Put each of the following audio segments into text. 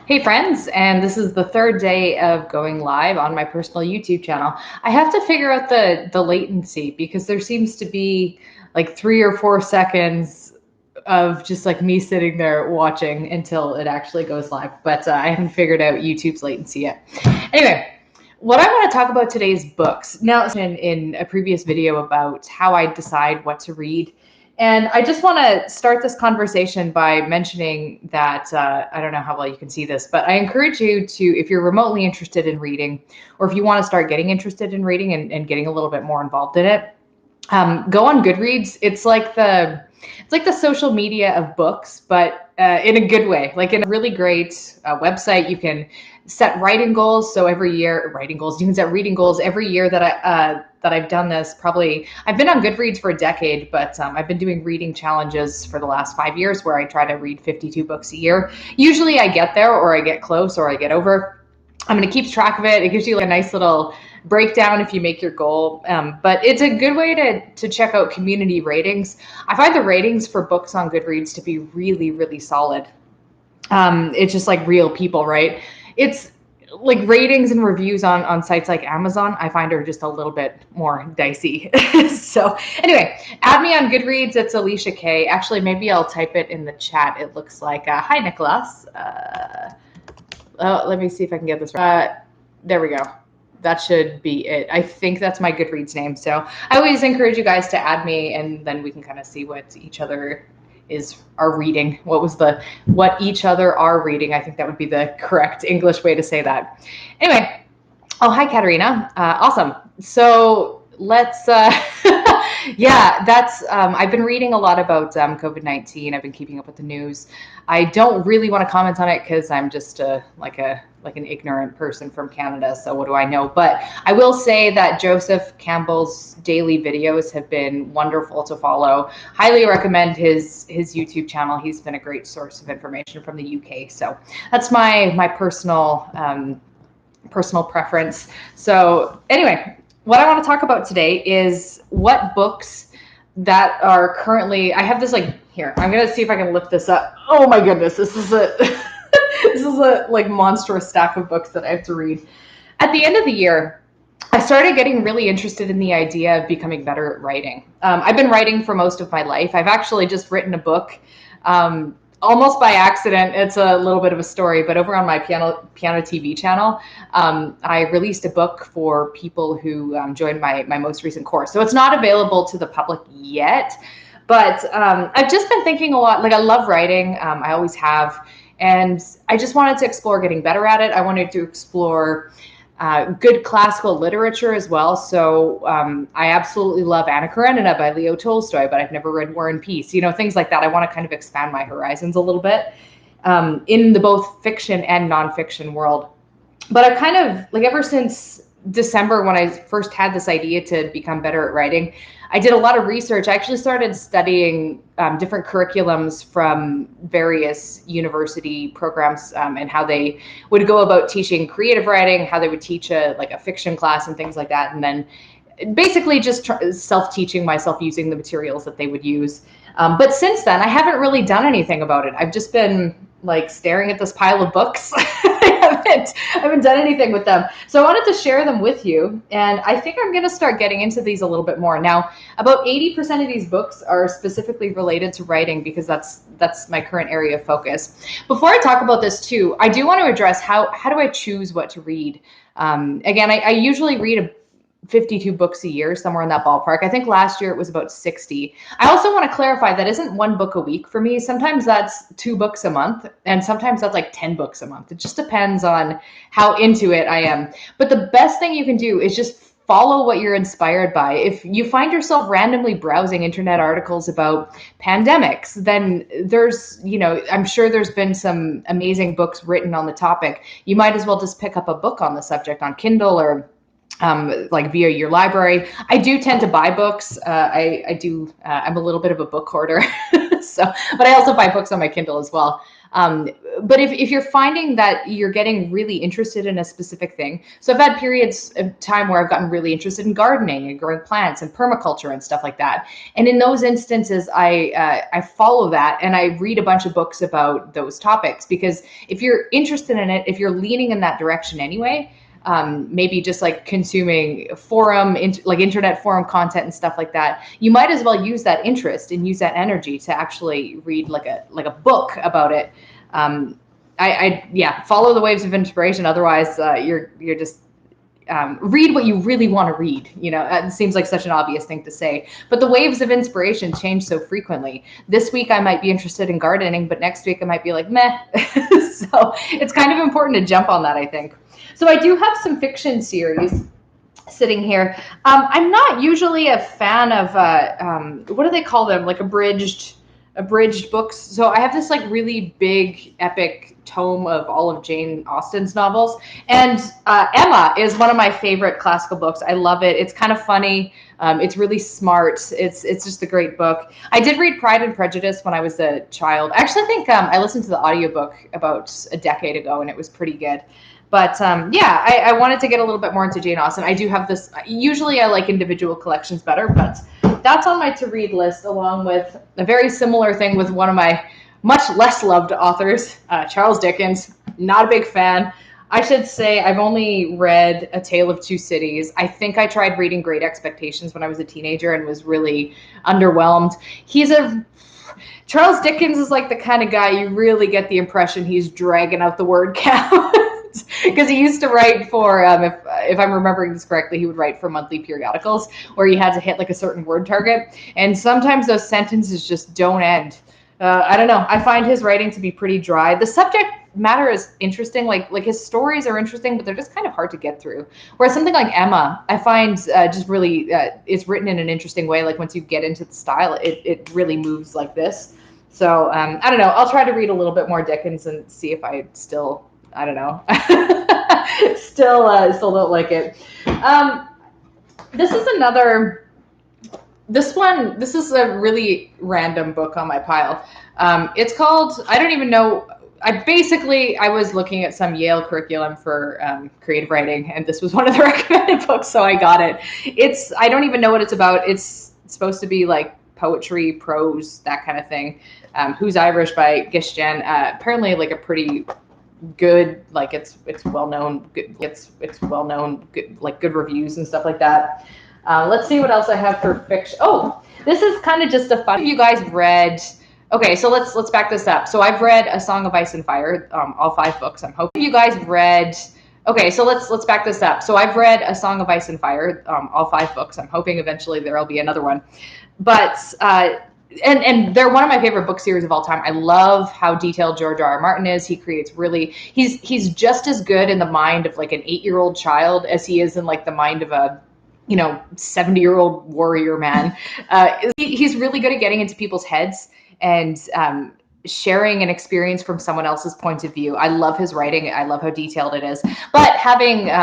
Hey friends, and this is the third day of going live on my personal YouTube channel. I have to figure out the latency because there seems to be like 3 or 4 seconds of just like me sitting there watching until it actually goes live. But I haven't figured out YouTube's latency yet. Anyway, what I want to talk about today is books. Now, in a previous video about how I decide what to read. And I just want to start this conversation by mentioning that I don't know how well you can see this, but I encourage you to, if you're remotely interested in reading, or if you want to start getting interested in reading and getting a little bit more involved in it, go on Goodreads. It's like the social media of books, but in a good way, like in a really great website. You can set writing goals. So every year, writing goals, you can set reading goals every year that I've done this. Probably I've been on Goodreads for a decade, but I've been doing reading challenges for the last 5 years where I try to read 52 books a year. Usually I get there or I get close or I get over. I'm going to keep track of it. It gives you like a nice little breakdown if you make your goal. But it's a good way to check out community ratings. I find the ratings for books on Goodreads to be really, really solid. It's just like real people, right? It's like ratings and reviews on sites like Amazon, I find are just a little bit more dicey. So anyway, add me on Goodreads. It's Allysia K. Actually, maybe I'll type it in the chat. It looks like, hi, Nicholas. Let me see if I can get this right. There we go. That should be it. I think that's my Goodreads name. So I always encourage you guys to add me, and then we can kind of see what each other are reading. What each other are reading. I think that would be the correct English way to say that. Anyway, oh, hi, Katerina. Awesome. So let's, yeah, I've been reading a lot about COVID-19. I've been keeping up with the news. I don't really want to comment on it because I'm just like an ignorant person from Canada. So what do I know? But I will say that Joseph Campbell's daily videos have been wonderful to follow. Highly recommend his YouTube channel. He's been a great source of information from the UK. So that's my personal preference. So anyway, what I want to talk about today is what books that are currently, I have this like here, I'm going to see if I can lift this up. Oh my goodness. This is a, this is a like monstrous stack of books that I have to read. At the end of the year, I started getting really interested in the idea of becoming better at writing. I've been writing for most of my life. I've actually just written a book, almost by accident. It's a little bit of a story, but over on my piano TV channel, I released a book for people who joined my most recent course. So it's not available to the public yet, but I've just been thinking a lot. Like I love writing. I always have. And I just wanted to explore getting better at it. I wanted to explore good classical literature as well. So I absolutely love Anna Karenina by Leo Tolstoy, but I've never read War and Peace, things like that. I want to kind of expand my horizons a little bit in the both fiction and nonfiction world. But I've kind of, like, ever since December, when I first had this idea to become better at writing, I did a lot of research. I actually started studying different curriculums from various university programs and how they would go about teaching creative writing, how they would teach a fiction class and things like that. And then basically just self-teaching myself using the materials that they would use. But since then, I haven't really done anything about it. I've just been like staring at this pile of books. I haven't done anything with them. So I wanted to share them with you. And I think I'm going to start getting into these a little bit more. Now, about 80% of these books are specifically related to writing because that's my current area of focus. Before I talk about this too, I do want to address how do I choose what to read? Again, I usually read 52 books a year, somewhere in that ballpark. I think last year it was about 60. I also want to clarify that isn't one book a week for me. Sometimes that's 2 books a month, and sometimes that's like 10 books a month. It just depends on how into it I am. But the best thing you can do is just follow what you're inspired by. If you find yourself randomly browsing internet articles about pandemics, then I'm sure there's been some amazing books written on the topic. You might as well just pick up a book on the subject on Kindle or like via your library. I do tend to buy books. I'm a little bit of a book hoarder. So, but I also buy books on my Kindle as well. But if you're finding that you're getting really interested in a specific thing, so I've had periods of time where I've gotten really interested in gardening and growing plants and permaculture and stuff like that. And in those instances, I follow that and I read a bunch of books about those topics, because if you're interested in it, if you're leaning in that direction anyway, maybe just like consuming like internet forum content and stuff like that, you might as well use that interest and use that energy to actually read like a book about it. Yeah, follow the waves of inspiration. Otherwise, you're just read what you really want to read. It seems like such an obvious thing to say, but the waves of inspiration change so frequently. This week I might be interested in gardening, but next week I might be like, meh. So it's kind of important to jump on that, I think. So I do have some fiction series sitting here. I'm not usually a fan of what do they call them? Like abridged books. So I have this like really big epic tome of all of Jane Austen's novels, and Emma is one of my favorite classical books. I love it. It's kind of funny. It's really smart. It's just a great book. I did read Pride and Prejudice when I was a child. I actually think I listened to the audiobook about a decade ago, and it was pretty good. But yeah, I wanted to get a little bit more into Jane Austen. I do have this. Usually I like individual collections better, but that's on my to-read list, along with a very similar thing with one of my much less loved authors, Charles Dickens. Not a big fan. I should say I've only read A Tale of Two Cities. I think I tried reading Great Expectations when I was a teenager and was really underwhelmed. Charles Dickens is like the kind of guy you really get the impression he's dragging out the word count. Because he used to write for, if I'm remembering this correctly, he would write for monthly periodicals where he had to hit like a certain word target. And sometimes those sentences just don't end. I don't know. I find his writing to be pretty dry. The subject matter is interesting. Like his stories are interesting, but they're just kind of hard to get through. Whereas something like Emma, I find just really, it's written in an interesting way. Like once you get into the style, it really moves like this. So I don't know. I'll try to read a little bit more Dickens and see if I still... I don't know. Still don't like it. This is a really random book on my pile. It's called, I don't even know. I was looking at some Yale curriculum for creative writing, and this was one of the recommended books, so I got it. I don't even know what it's about. It's supposed to be like poetry, prose, that kind of thing. Who's Irish by Gish Jen. Apparently like a pretty good, like it's well known, it's well known, like good reviews and stuff like that. Let's see what else I have for fiction. Oh, this is kind of just a fun. Have you guys read? Okay, so let's back this up. So I've read A Song of Ice and Fire, all 5 books. I'm hoping you guys read. Okay, so let's back this up. So I've read A Song of Ice and Fire, all 5 books. I'm hoping eventually there'll be another one, but. And they're one of my favorite book series of all time. I love how detailed George R.R. Martin is. He creates he's just as good in the mind of like an 8-year-old child as he is in like the mind of a 70-year-old warrior man. He's really good at getting into people's heads and sharing an experience from someone else's point of view. I love his writing. I love how detailed it is. But having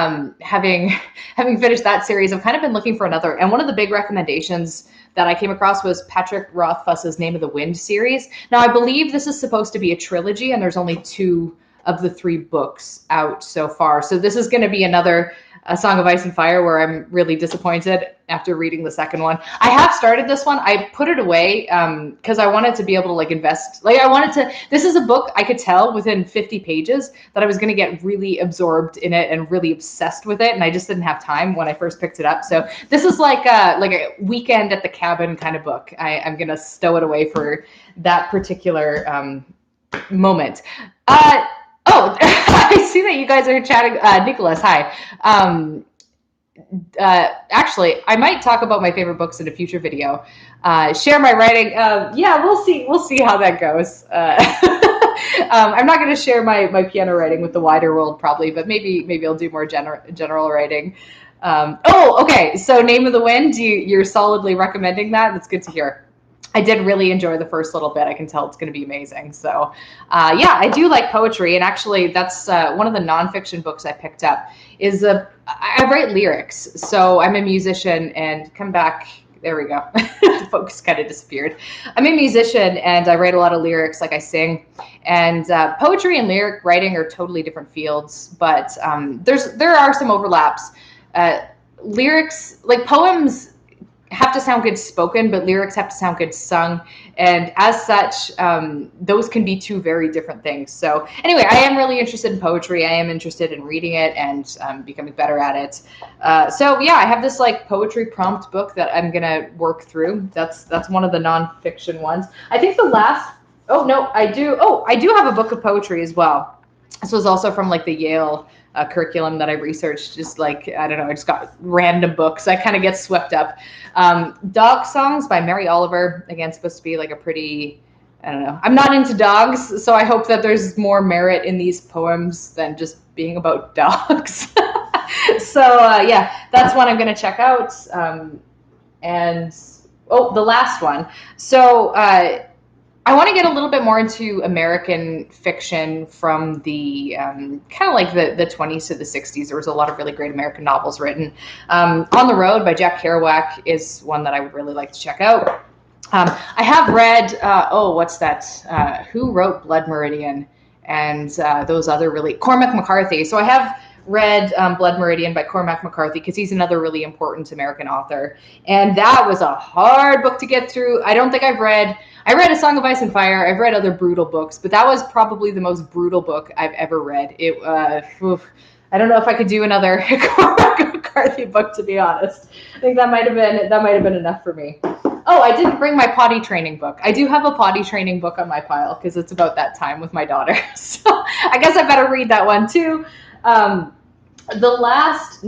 finished that series, I've kind of been looking for another. And one of the big recommendations that I came across was Patrick Rothfuss's Name of the Wind series. Now, I believe this is supposed to be a trilogy, and there's only 2 of the 3 books out so far. So this is going to be another A Song of Ice and Fire where I'm really disappointed after reading the second one. I have started this one. I put it away because I wanted to be able to like invest. This is a book I could tell within 50 pages that I was going to get really absorbed in it and really obsessed with it. And I just didn't have time when I first picked it up. So this is like a weekend at the cabin kind of book. I'm going to stow it away for that particular moment. Oh, I see that you guys are chatting. Nicholas, hi. Actually, I might talk about my favorite books in a future video. Share my writing. Yeah, we'll see. We'll see how that goes. I'm not going to share my piano writing with the wider world probably, but maybe I'll do more general writing. Okay. So Name of the Wind, you're solidly recommending that. That's good to hear. I did really enjoy the first little bit. I can tell it's going to be amazing. So, yeah, I do like poetry. And actually, that's one of the nonfiction books I picked up. I write lyrics. So I'm a musician and come back There we go. The focus kind of disappeared. I'm a musician and I write a lot of lyrics, like I sing. And poetry and lyric writing are totally different fields, but there are some overlaps. Lyrics, like poems, have to sound good spoken, but lyrics have to sound good sung. And as such, those can be two very different things. So anyway, I am really interested in poetry. I am interested in reading it and becoming better at it. So yeah, I have this like poetry prompt book that I'm gonna work through. That's one of the nonfiction ones. I think the last, I do have a book of poetry as well. This was also from like the Yale curriculum that I researched. Just like, I don't know, I just got random books. I kind of get swept up. Dog Songs by Mary Oliver. Again, supposed to be like a pretty, I don't know. I'm not into dogs, so I hope that there's more merit in these poems than just being about dogs. So yeah, that's one I'm going to check out. And the last one. So I want to get a little bit more into American fiction from the kind of like the 20s to the 60s. There was a lot of really great American novels written. On the Road by Jack Kerouac is one that I would really like to check out. I have read, what's that? Who Wrote Blood Meridian? And those other really, Cormac McCarthy. So I have read Blood Meridian by Cormac McCarthy because he's another really important American author. And that was a hard book to get through. I don't think I read A Song of Ice and Fire. I've read other brutal books, but that was probably the most brutal book I've ever read. I don't know if I could do another Cormac McCarthy book, to be honest. I think that might have been enough for me. Oh, I didn't bring my potty training book. I do have a potty training book on my pile because it's about that time with my daughter. So I guess I better read that one too. The last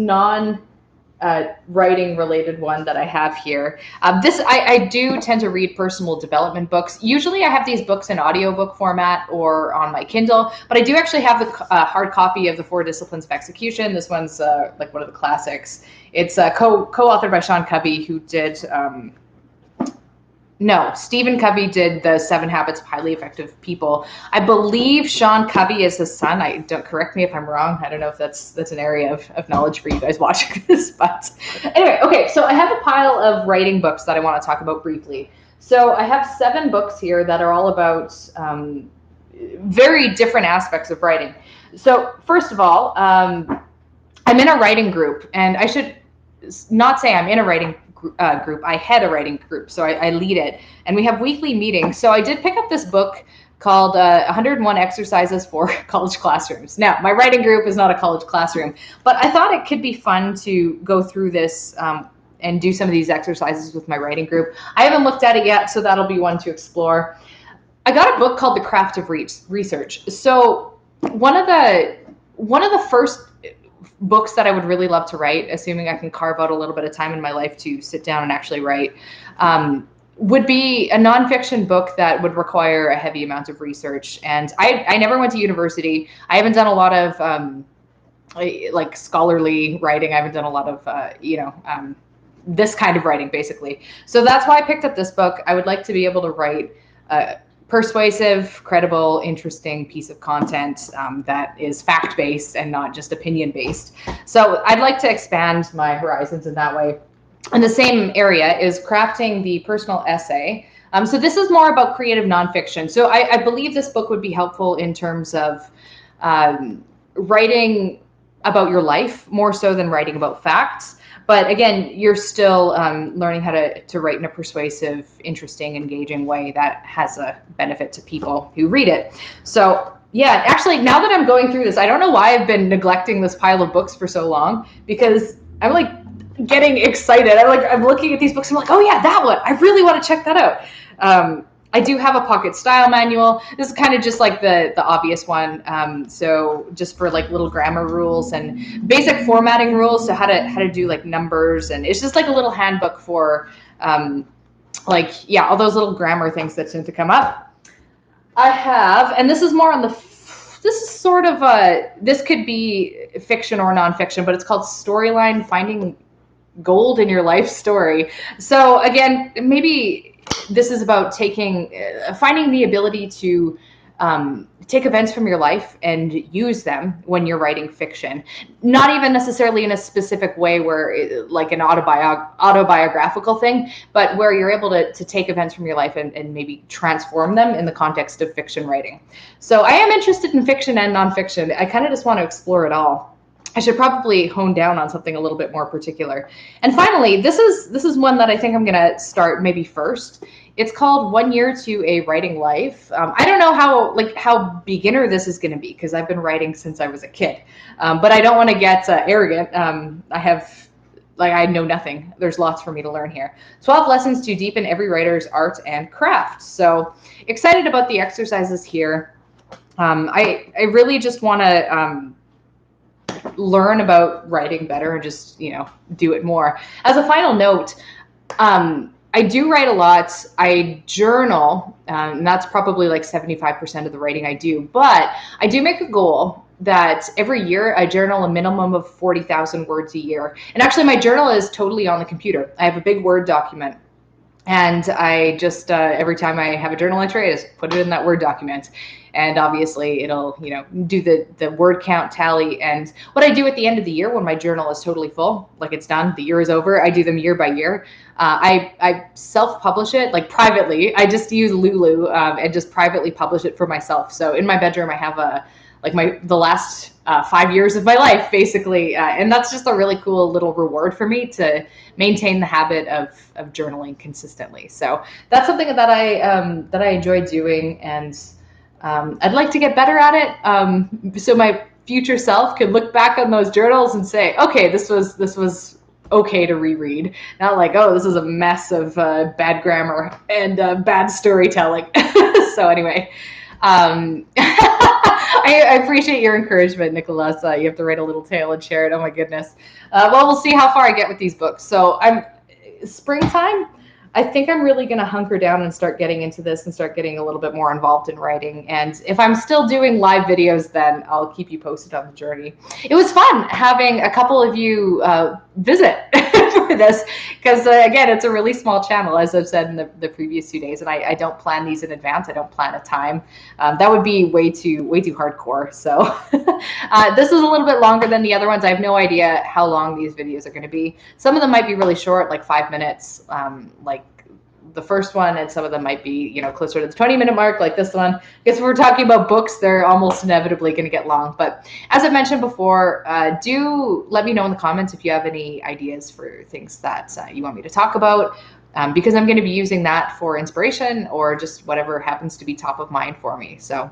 writing related one that I have here. I do tend to read personal development books. Usually I have these books in audiobook format or on my Kindle, but I do actually have the hard covey of The 4 Disciplines of Execution. This one's like one of the classics. It's co-authored by Sean Covey, who did... Stephen Covey did the 7 Habits of Highly Effective People. I believe Sean Covey is his son. Don't correct me if I'm wrong. I don't know if that's an area of knowledge for you guys watching this, but anyway, okay. So I have a pile of writing books that I want to talk about briefly. So I have 7 books here that are all about very different aspects of writing. So first of all, I'm in a writing group, and I should not say I'm in a writing group. I head a writing group, so I lead it, and we have weekly meetings. So I did pick up this book called 101 Exercises for College Classrooms. Now, my writing group is not a college classroom, but I thought it could be fun to go through this and do some of these exercises with my writing group. I haven't looked at it yet, so that'll be one to explore. I got a book called The Craft of Research. So one of the first books that I would really love to write, assuming I can carve out a little bit of time in my life to sit down and actually write, would be a nonfiction book that would require a heavy amount of research. And I never went to university. I haven't done a lot of like scholarly writing. I haven't done a lot of, this kind of writing, basically. So that's why I picked up this book. I would like to be able to write persuasive, credible, interesting piece of content that is fact-based and not just opinion-based. So I'd like to expand my horizons in that way. And the same area is crafting the personal essay. So this is more about creative nonfiction. So I believe this book would be helpful in terms of writing about your life more so than writing about facts. But again, you're still learning how to write in a persuasive, interesting, engaging way that has a benefit to people who read it. So yeah, actually, now that I'm going through this, I don't know why I've been neglecting this pile of books for so long, because I'm like getting excited. I'm looking at these books. I'm like, oh yeah, that one. I really want to check that out. I do have a pocket style manual. This is kind of just like the obvious one. So just for like little grammar rules and basic formatting rules. So how to do like numbers, and it's just like a little handbook for all those little grammar things that tend to come up. I have, and this is more on this is sort of this could be fiction or nonfiction, but it's called Storyline: Finding Gold in Your Life Story. So again, maybe this is about finding the ability to take events from your life and use them when you're writing fiction. Not even necessarily in a specific way where like an autobiographical thing, but where you're able to take events from your life and maybe transform them in the context of fiction writing. So I am interested in fiction and nonfiction. I kind of just want to explore it all. I should probably hone down on something a little bit more particular. And finally, this is one that I think I'm going to start maybe first. It's called 1 Year to a Writing Life. I don't know how beginner this is going to be, because I've been writing since I was a kid. But I don't want to get arrogant. I know nothing. There's lots for me to learn here. 12 lessons to deepen every writer's art and craft. So excited about the exercises here. I really just want to learn about writing better and just, do it more. As a final note, I do write a lot. I journal, and that's probably like 75% of the writing I do. But I do make a goal that every year I journal a minimum of 40,000 words a year. And actually, my journal is totally on the computer. I have a big Word document. And I just, every time I have a journal entry, I just put it in that Word document. And obviously it'll, do the word count tally. And what I do at the end of the year when my journal is totally full, like it's done, the year is over, I do them year by year. I self-publish it, like privately. I just use Lulu and just privately publish it for myself. So in my bedroom, I have the last 5 years of my life, basically. And that's just a really cool little reward for me to maintain the habit of journaling consistently. So that's something that I enjoy doing, and I'd like to get better at it. So my future self could look back on those journals and say, okay, this was okay to reread. Not like, oh, this is a mess of bad grammar and bad storytelling. So anyway, I appreciate your encouragement, Nicholas. You have to write a little tale and share it. Oh my goodness. Well, we'll see how far I get with these books. So springtime, I think I'm really going to hunker down and start getting into this and start getting a little bit more involved in writing. And if I'm still doing live videos, then I'll keep you posted on the journey. It was fun having a couple of you visit for this, because again, it's a really small channel, as I've said in the previous 2 days, and I don't plan these in advance. I don't plan a time. That would be way too hardcore. So this is a little bit longer than the other ones. I have no idea how long these videos are going to be. Some of them might be really short, like 5 minutes, like the first one, and some of them might be, closer to the 20-minute mark, like this one. Because if we're talking about books, they're almost inevitably going to get long. But as I mentioned before, do let me know in the comments if you have any ideas for things that you want me to talk about, because I'm going to be using that for inspiration or just whatever happens to be top of mind for me. So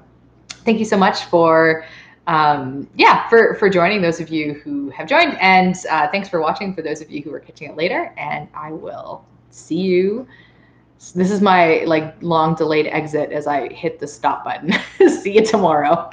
thank you so much for joining, those of you who have joined, and thanks for watching for those of you who are catching it later, and I will see you. This is my long delayed exit as I hit the stop button. See you tomorrow.